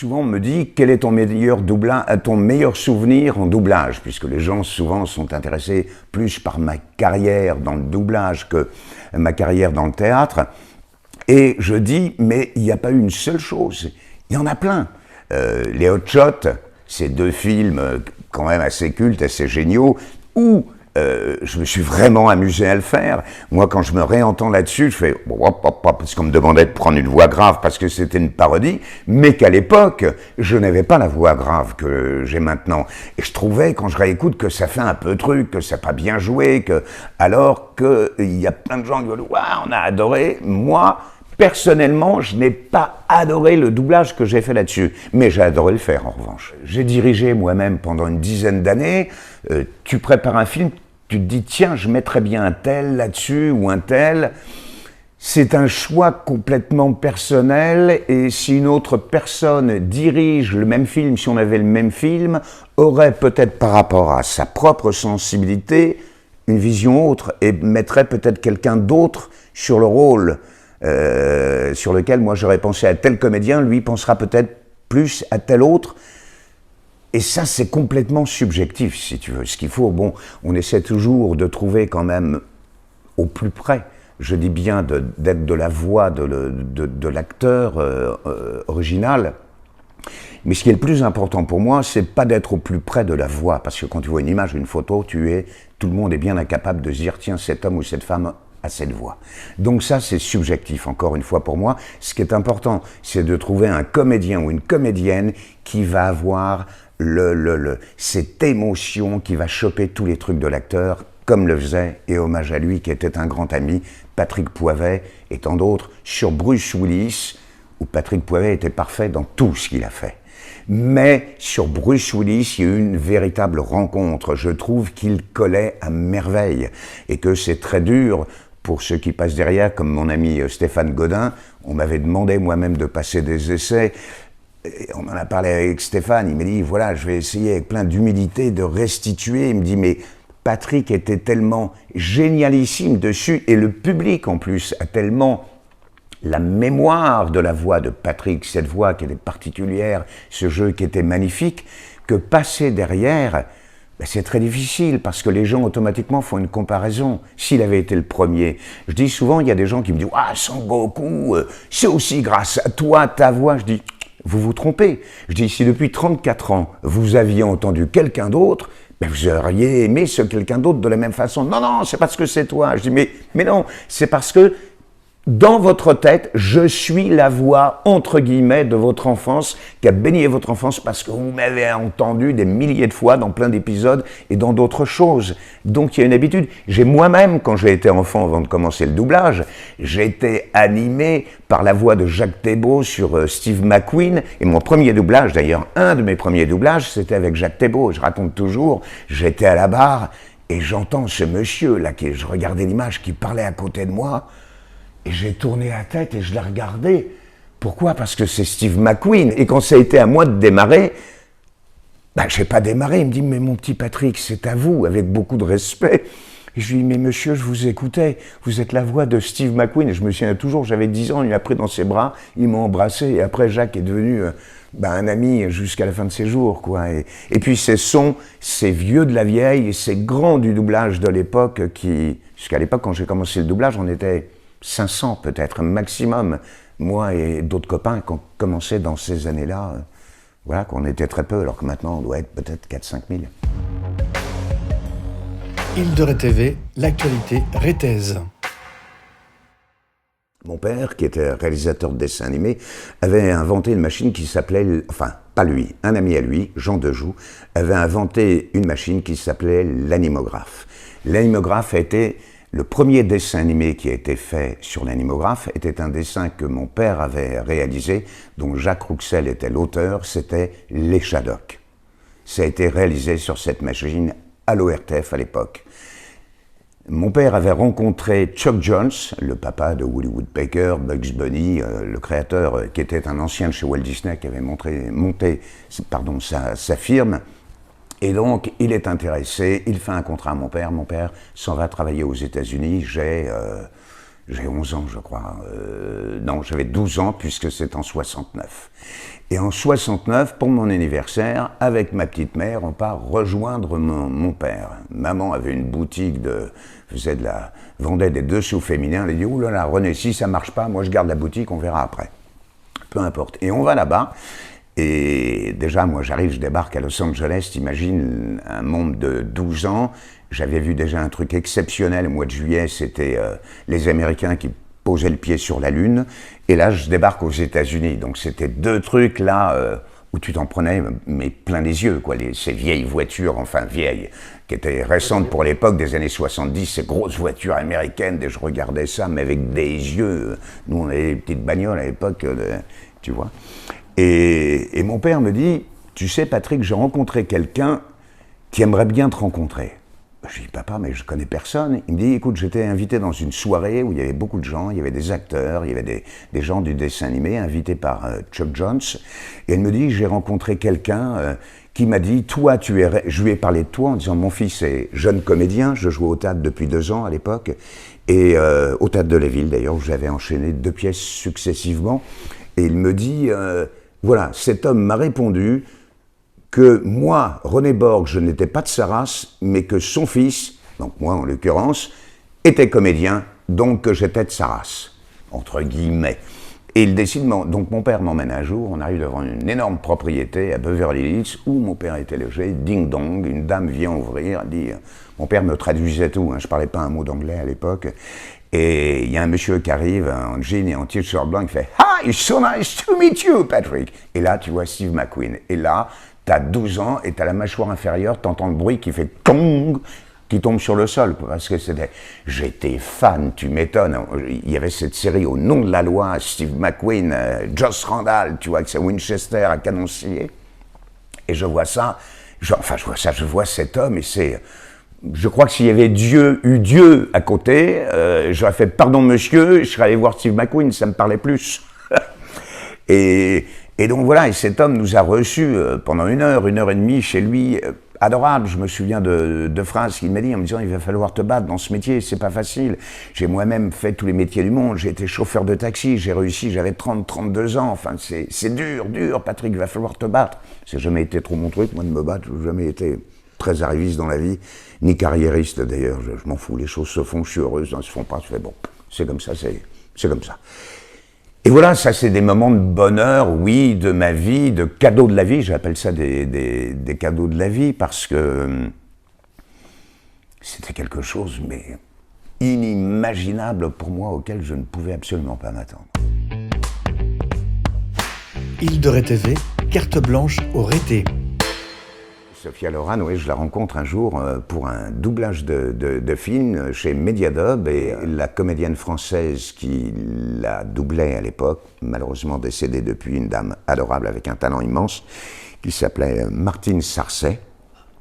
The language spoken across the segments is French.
Souvent on me dit quel est ton meilleur souvenir en doublage, puisque les gens souvent sont intéressés plus par ma carrière dans le doublage que ma carrière dans le théâtre. Et je dis, mais il n'y a pas eu une seule chose, il y en a plein. Les Hot Shots, ces deux films quand même assez cultes, assez géniaux, où je me suis vraiment amusé à le faire. Moi, quand je me réentends là-dessus, je fais parce qu'on me demandait de prendre une voix grave parce que c'était une parodie, mais qu'à l'époque, je n'avais pas la voix grave que j'ai maintenant. Et je trouvais, quand je réécoute, que ça fait un peu truc, que c'est pas bien joué, alors qu'il y a plein de gens qui disent « Waouh, on a adoré ». Moi, personnellement, je n'ai pas adoré le doublage que j'ai fait là-dessus, mais j'ai adoré le faire en revanche. J'ai dirigé moi-même pendant une dizaine d'années. Tu prépares un film, tu te dis tiens, je mettrais bien un tel là-dessus ou un tel. C'est un choix complètement personnel et si une autre personne dirige le même film, si on avait le même film, aurait peut-être par rapport à sa propre sensibilité une vision autre et mettrait peut-être quelqu'un d'autre sur le rôle. Sur lequel moi j'aurais pensé à tel comédien, lui pensera peut-être plus à tel autre. Et ça, c'est complètement subjectif, si tu veux. Ce qu'il faut, bon, on essaie toujours de trouver quand même au plus près, je dis bien d'être de la voix de l'acteur original. Mais ce qui est le plus important pour moi, c'est pas d'être au plus près de la voix, parce que quand tu vois une image, une photo, tout le monde est bien incapable de se dire, tiens, cet homme ou cette femme à cette voix. Donc ça, c'est subjectif, encore une fois pour moi. Ce qui est important, c'est de trouver un comédien ou une comédienne qui va avoir cette émotion, qui va choper tous les trucs de l'acteur, comme le faisait, et hommage à lui, qui était un grand ami, Patrick Poivet, et tant d'autres, sur Bruce Willis, où Patrick Poivet était parfait dans tout ce qu'il a fait. Mais sur Bruce Willis, il y a eu une véritable rencontre. Je trouve qu'il collait à merveille, et que c'est très dur pour ceux qui passent derrière, comme mon ami Stéphane Godin. On m'avait demandé moi-même de passer des essais. Et on en a parlé avec Stéphane. Il m'a dit, voilà, je vais essayer avec plein d'humilité de restituer. Il me dit, mais Patrick était tellement génialissime dessus. Et le public, en plus, a tellement la mémoire de la voix de Patrick, cette voix qui était particulière, ce jeu qui était magnifique, que passer derrière, ben c'est très difficile parce que les gens automatiquement font une comparaison. S'il avait été le premier, je dis souvent, il y a des gens qui me disent « Ah, Son Goku, c'est aussi grâce à toi, ta voix ». Je dis « Vous vous trompez ». Je dis « Si depuis 34 ans, vous aviez entendu quelqu'un d'autre, ben vous auriez aimé ce quelqu'un d'autre de la même façon. Non, non, c'est parce que c'est toi ». Je dis « Mais non, c'est parce que dans votre tête, je suis la voix, entre guillemets, de votre enfance, qui a baigné votre enfance parce que vous m'avez entendu des milliers de fois dans plein d'épisodes et dans d'autres choses. Donc il y a une habitude. J'ai moi-même, quand j'ai été enfant avant de commencer le doublage, j'ai été animé par la voix de Jacques Thébault sur Steve McQueen. Et mon premier doublage, d'ailleurs, un de mes premiers doublages, c'était avec Jacques Thébault. Je raconte toujours, j'étais à la barre et j'entends ce monsieur-là, je regardais l'image, qui parlait à côté de moi. Et j'ai tourné la tête et je l'ai regardé. Pourquoi ? Parce que c'est Steve McQueen. Et quand ça a été à moi de démarrer, ben, je n'ai pas démarré. Il me dit, mais mon petit Patrick, c'est à vous, avec beaucoup de respect. Et je lui dis, mais monsieur, je vous écoutais. Vous êtes la voix de Steve McQueen. Et je me souviens toujours, j'avais 10 ans, il m'a pris dans ses bras, il m'a embrassé. Et après, Jacques est devenu un ami jusqu'à la fin de ses jours, quoi. Et puis, ces vieux de la vieille, ces grands du doublage de l'époque jusqu'à l'époque, quand j'ai commencé le doublage, on était 500 peut-être, maximum, moi et d'autres copains qui ont commencé dans ces années-là, voilà, qu'on était très peu, alors que maintenant on doit être peut-être 4-5 000. Île de Ré TV, l'actualité rétaise. Mon père, qui était réalisateur de dessins animés, avait inventé une machine qui s'appelait, enfin, pas lui, un ami à lui, Jean Dejoux, avait inventé une machine qui s'appelait l'animographe. L'animographe a été le premier dessin animé qui a été fait sur l'animographe était un dessin que mon père avait réalisé, dont Jacques Rouxel était l'auteur, c'était Les Shadocks. Ça a été réalisé sur cette machine à l'ORTF à l'époque. Mon père avait rencontré Chuck Jones, le papa de Woody Woodpecker, Bugs Bunny, le créateur qui était un ancien de chez Walt Disney, qui avait monté sa firme. Et donc, il est intéressé, il fait un contrat à mon père s'en va travailler aux États-Unis, j'ai J'ai 11 ans, je crois. Non, j'avais 12 ans, puisque c'est en 69. Et en 69, pour mon anniversaire, avec ma petite mère, on part rejoindre mon père. Maman avait une boutique vendait des dessous féminins. Elle a dit, ouh là là, René, si ça marche pas, moi je garde la boutique, on verra après. Peu importe. Et on va là-bas. Et déjà, moi j'arrive, je débarque à Los Angeles, t'imagines, un monde de 12 ans. J'avais vu déjà un truc exceptionnel au mois de juillet, c'était les Américains qui posaient le pied sur la Lune. Et là, je débarque aux États-Unis. Donc c'était deux trucs là où tu t'en prenais mais plein les yeux, quoi. Ces vieilles voitures, enfin vieilles, qui étaient récentes pour l'époque des années 70, ces grosses voitures américaines, et je regardais ça, mais avec des yeux. Nous, on avait des petites bagnoles à l'époque, tu vois. Et mon père me dit, tu sais Patrick, j'ai rencontré quelqu'un qui aimerait bien te rencontrer. Je dis, papa, mais je connais personne. Il me dit, écoute, j'étais invité dans une soirée où il y avait beaucoup de gens, il y avait des acteurs, il y avait des gens du dessin animé, invités par Chuck Jones. Et elle me dit, j'ai rencontré quelqu'un qui m'a dit, toi, tu es... Je lui ai parlé de toi en disant, mon fils est jeune comédien, je joue au théâtre depuis 2 ans à l'époque, et au théâtre de la ville d'ailleurs, où j'avais enchaîné 2 pièces successivement. Et il me dit, voilà, cet homme m'a répondu que moi, René Borg, je n'étais pas de sa race, mais que son fils, donc moi en l'occurrence, était comédien, donc que j'étais de sa race, entre guillemets. Et il décide, donc mon père m'emmène un jour, on arrive devant une énorme propriété à Beverly Hills, où mon père était logé, ding dong, une dame vient ouvrir, dit, mon père me traduisait tout, hein, je parlais pas un mot d'anglais à l'époque, et il y a un monsieur qui arrive en jean et en t-shirt blanc, qui fait « Hi, it's so nice to meet you, Patrick !» Et là, tu vois Steve McQueen, et là, t'as 12 ans et t'as la mâchoire inférieure, t'entends le bruit qui fait tong, qui tombe sur le sol, parce que c'était... J'étais fan, tu m'étonnes. Il y avait cette série Au nom de la loi, Steve McQueen, Joss Randall, tu vois, avec sa Winchester à canon scié. Et je vois ça, je vois cet homme, et c'est... Je crois que s'il y avait eu Dieu à côté, j'aurais fait « Pardon monsieur », je serais allé voir Steve McQueen, ça me parlait plus. Et donc voilà, et cet homme nous a reçus pendant 1 heure et demie chez lui, adorable. Je me souviens de phrases qu'il m'a dit en me disant, il va falloir te battre dans ce métier, c'est pas facile. J'ai moi-même fait tous les métiers du monde, j'ai été chauffeur de taxi, j'ai réussi, j'avais 32 ans, enfin c'est dur, Patrick, il va falloir te battre. C'est jamais été trop mon truc, moi de me battre, je n'ai jamais été très arriviste dans la vie, ni carriériste d'ailleurs, je m'en fous, les choses se font, je suis heureuse, elles se font pas, je fais bon, c'est comme ça, c'est comme ça. Et voilà, ça c'est des moments de bonheur, oui, de ma vie, de cadeaux de la vie, j'appelle ça des cadeaux de la vie, parce que c'était quelque chose, mais inimaginable pour moi, auquel je ne pouvais absolument pas m'attendre. Île de Ré TV, carte blanche au Rété. Sophia Loren, oui, je la rencontre un jour pour un doublage de film chez Mediadob, et la comédienne française qui la doublait à l'époque, malheureusement décédée depuis, une dame adorable avec un talent immense, qui s'appelait Martine Sarcey.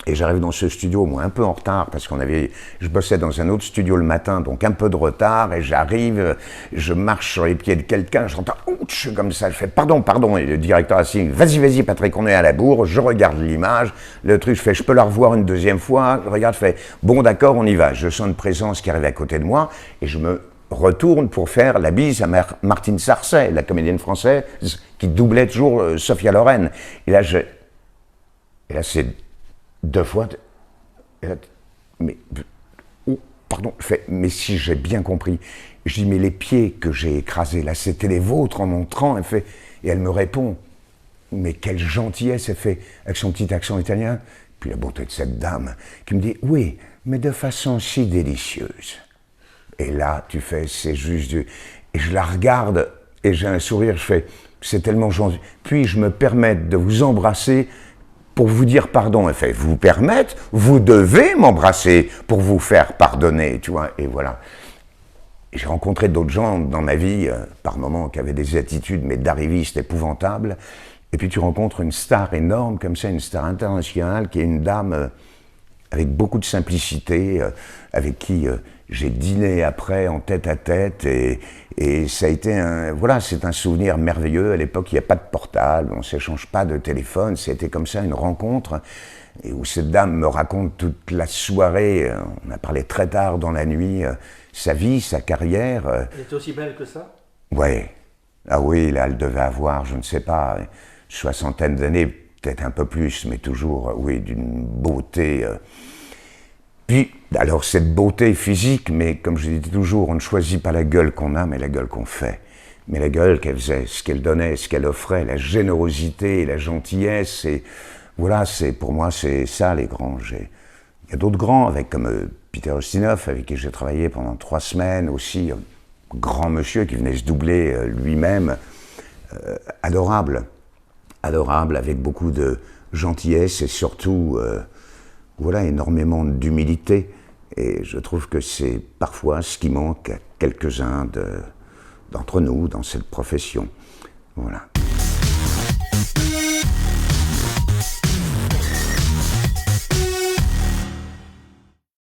Et j'arrive dans ce studio, moi, un peu en retard, parce je bossais dans un autre studio le matin, donc un peu de retard, et j'arrive, je marche sur les pieds de quelqu'un, j'entends « ouch » comme ça, je fais « pardon », et le directeur assis, « vas-y, Patrick, on est à la bourre », je regarde l'image, le truc, je fais « je peux la revoir une deuxième fois », je regarde, je fais « bon, d'accord, on y va », je sens une présence qui arrive à côté de moi, et je me retourne pour faire la bise à Martine Sarcey, la comédienne française, qui doublait toujours Sophia Loren. Et là, c'est 2 fois, mais, oh, pardon, je fais, mais si j'ai bien compris, je dis, mais les pieds que j'ai écrasés, là, c'était les vôtres en montrant, et elle me répond, mais quelle gentillesse, elle fait, avec son petit accent italien, puis la bonté de cette dame, qui me dit, oui, mais de façon si délicieuse. Et là, tu fais, c'est juste, et je la regarde, et j'ai un sourire, je fais, c'est tellement gentil, puis-je me permettre de vous embrasser pour vous dire pardon. Elle fait, vous permettre, vous devez m'embrasser pour vous faire pardonner, tu vois, et voilà. J'ai rencontré d'autres gens dans ma vie, par moments, qui avaient des attitudes, mais d'arrivistes épouvantables, et puis tu rencontres une star énorme comme ça, une star internationale, qui est une dame avec beaucoup de simplicité, avec qui j'ai dîné après en tête-à-tête, et ça a été c'est un souvenir merveilleux. À l'époque, il n'y a pas de portable, on ne s'échange pas de téléphone, c'était comme ça une rencontre, et où cette dame me raconte toute la soirée, on a parlé très tard dans la nuit, sa vie, sa carrière. Elle était aussi belle que ça? Ouais. Ah oui, là, elle devait avoir, je ne sais pas, une soixantaine d'années, peut-être un peu plus, mais toujours, oui, d'une beauté. Puis, alors, cette beauté physique, mais comme je dis toujours, on ne choisit pas la gueule qu'on a, mais la gueule qu'on fait. Mais la gueule qu'elle faisait, ce qu'elle donnait, ce qu'elle offrait, la générosité, la gentillesse, et voilà, pour moi, c'est ça, les grands. Il y a d'autres grands, comme Peter Ustinov, avec qui j'ai travaillé pendant 3 semaines aussi, grand monsieur qui venait se doubler lui-même, adorable, avec beaucoup de gentillesse et surtout, énormément d'humilité. Et je trouve que c'est parfois ce qui manque à quelques-uns d'entre nous dans cette profession. Voilà.